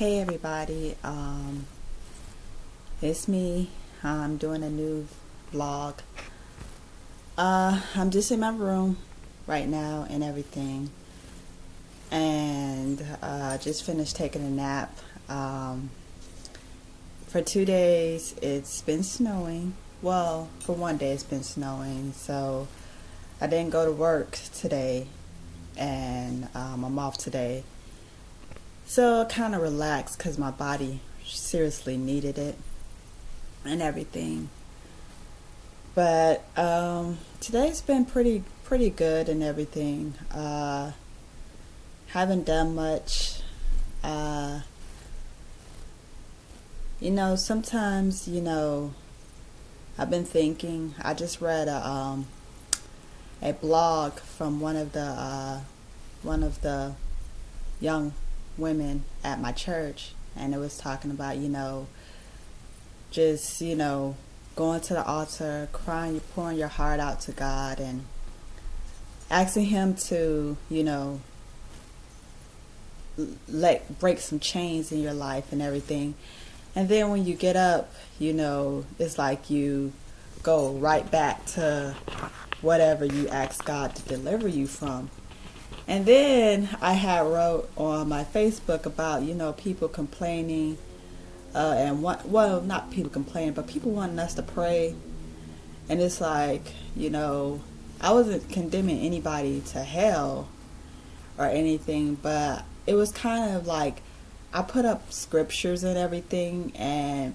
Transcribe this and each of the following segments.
Hey everybody, it's me. I'm doing a new vlog. I'm just in my room right now and everything, and just finished taking a nap. For 2 days it's been snowing. Well, for one day it's been snowing, so I didn't go to work today, and I'm off today. So I kind of relaxed because my body seriously needed it and everything. But today's been pretty good and everything. Haven't done much. Uh, Sometimes I've been thinking. I just read a blog from one of the young women at my church, and it was talking about just going to the altar, crying, pouring your heart out to God, and asking Him to break some chains in your life and everything. And then when you get up, it's like you go right back to whatever you asked God to deliver you from. And then I had wrote on my Facebook about people complaining, not people complaining, but people wanting us to pray. And it's like I wasn't condemning anybody to hell or anything, but it was kind of like I put up scriptures and everything, and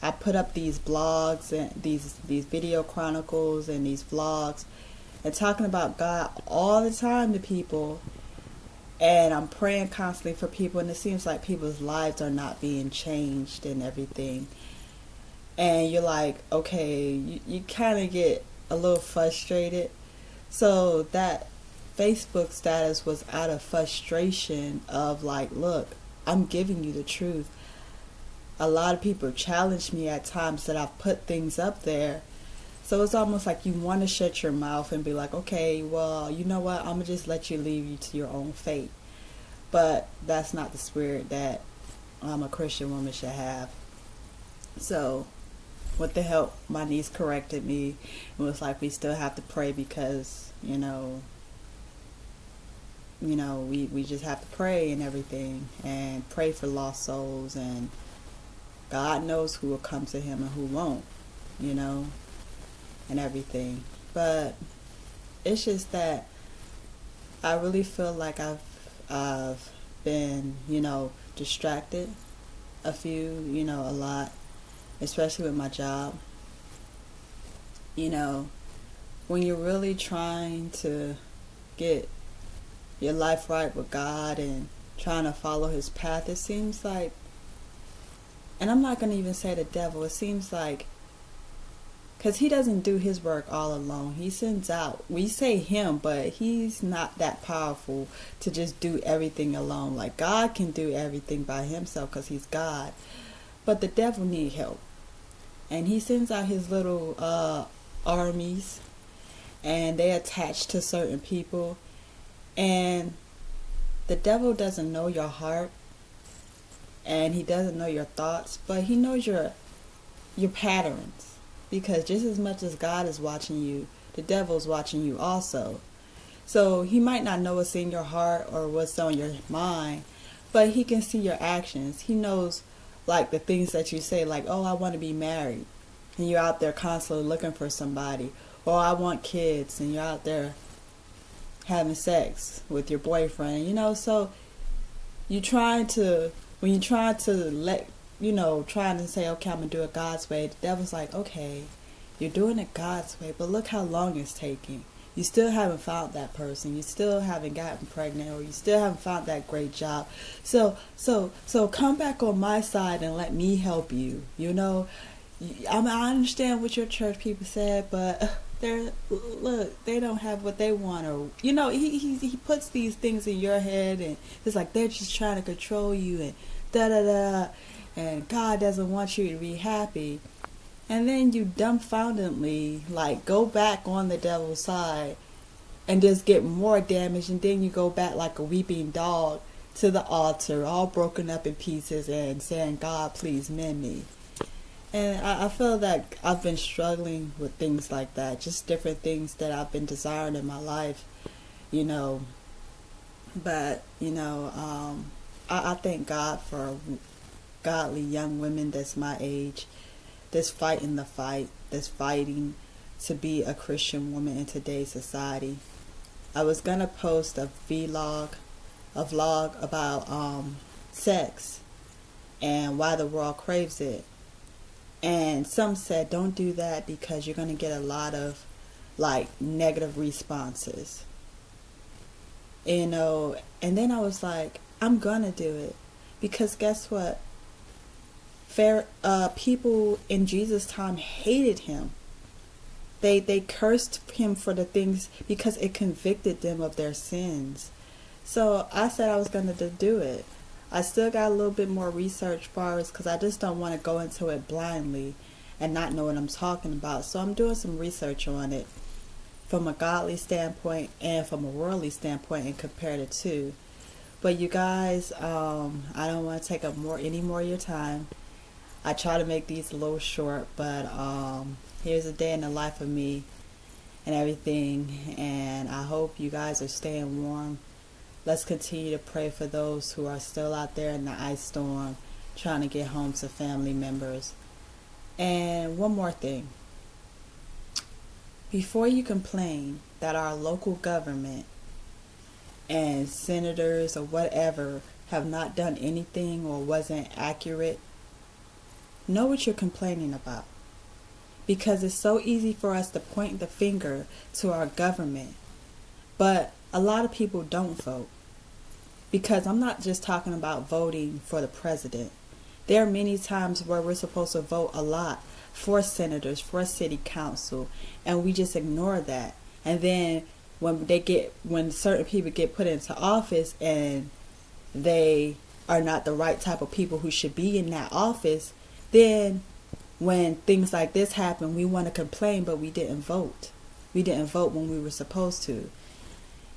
I put up these blogs and these video chronicles and these vlogs, and talking about God all the time to people. And I'm praying constantly for people, and it seems like people's lives are not being changed and everything. And you're like, okay, you kind of get a little frustrated. So that Facebook status was out of frustration of like, look, I'm giving you the truth. A lot of people challenge me at times that I've put things up there. So it's almost like you want to shut your mouth and be like, okay, well, you know what? I'm going to just let you leave you to your own fate. But that's not the spirit that a Christian woman should have. So with the help, my niece corrected me. It was like, we still have to pray because, we just have to pray and everything, and pray for lost souls, and God knows who will come to Him and who won't, and everything. But it's just that I really feel like I've been, distracted a lot, especially with my job. When you're really trying to get your life right with God and trying to follow His path, it seems like, and I'm not going to even say the devil, it seems like, because He doesn't do His work all alone. He sends out, we say Him, but He's not that powerful to just do everything alone. Like God can do everything by Himself because He's God. But the devil needs help. And he sends out his little armies, and they attach to certain people. And the devil doesn't know your heart, and he doesn't know your thoughts, but he knows your patterns. Because just as much as God is watching you, the devil is watching you also. So he might not know what's in your heart or what's on your mind, but he can see your actions. He knows, like, the things that you say, like, oh, I want to be married, and you're out there constantly looking for somebody. Or I want kids, and you're out there having sex with your boyfriend, so when you're trying to trying to say, okay, I'm going to do it God's way, the devil's like, okay, you're doing it God's way, but look how long it's taking. You still haven't found that person. You still haven't gotten pregnant, or you still haven't found that great job. So come back on my side and let me help you. I understand what your church people said, but they don't have what they want, or he puts these things in your head, and it's like they're just trying to control you, and da da da, and God doesn't want you to be happy. And then you dumbfoundedly go back on the devil's side and just get more damage, and then you go back like a weeping dog to the altar, all broken up in pieces, and saying, God, please mend me. And I feel that I've been struggling with things like that, just different things that I've been desiring in my life, you know. But, I thank God for godly young women that's my age, that's fighting the fight, that's fighting to be a Christian woman in today's society. I was going to post a vlog about sex and why the world craves it. And some said, don't do that because you're going to get a lot of negative responses. And then I was like, I'm going to do it. Because guess what? People in Jesus' time hated him. They cursed him for the things because it convicted them of their sins. So I said I was going to do it. I still got a little bit more research far as because I just don't want to go into it blindly and not know what I'm talking about. So I'm doing some research on it from a godly standpoint and from a worldly standpoint and compare the two. But you guys, I don't want to take up any more of your time. I try to make these a little short, but here's a day in the life of me and everything. And I hope you guys are staying warm. Let's continue to pray for those who are still out there in the ice storm trying to get home to family members. And one more thing. Before you complain that our local government and senators or whatever have not done anything or wasn't accurate, know what you're complaining about. Because it's so easy for us to point the finger to our government. But a lot of people don't vote. Because I'm not just talking about voting for the president. There are many times where we're supposed to vote a lot for senators, for city council, and we just ignore that. And then when certain people get put into office and they are not the right type of people who should be in that office, then when things like this happen, we want to complain, but we didn't vote. We didn't vote when we were supposed to.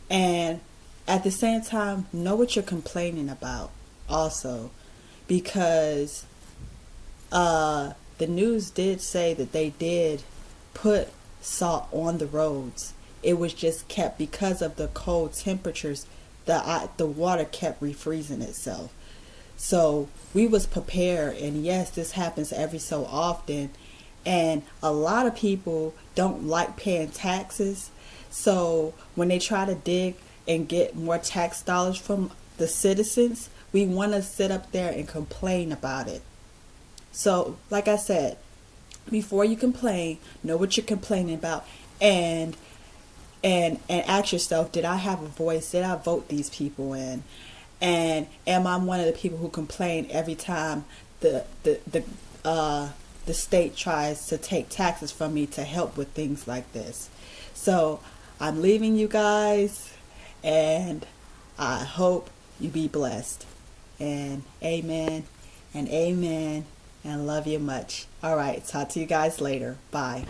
And at the same time, know what you're complaining about also, because the news did say that they did put salt on the roads. It was just kept because of the cold temperatures. The water kept refreezing itself. So we was prepared, and yes, this happens every so often. And a lot of people don't like paying taxes. So when they try to dig and get more tax dollars from the citizens, we want to sit up there and complain about it. So, like I said, before you complain, know what you're complaining about, and ask yourself, did I have a voice? Did I vote these people in? And am I one of the people who complain every time the state tries to take taxes from me to help with things like this? So I'm leaving you guys, and I hope you be blessed. And amen and amen, and love you much. All right, talk to you guys later. Bye.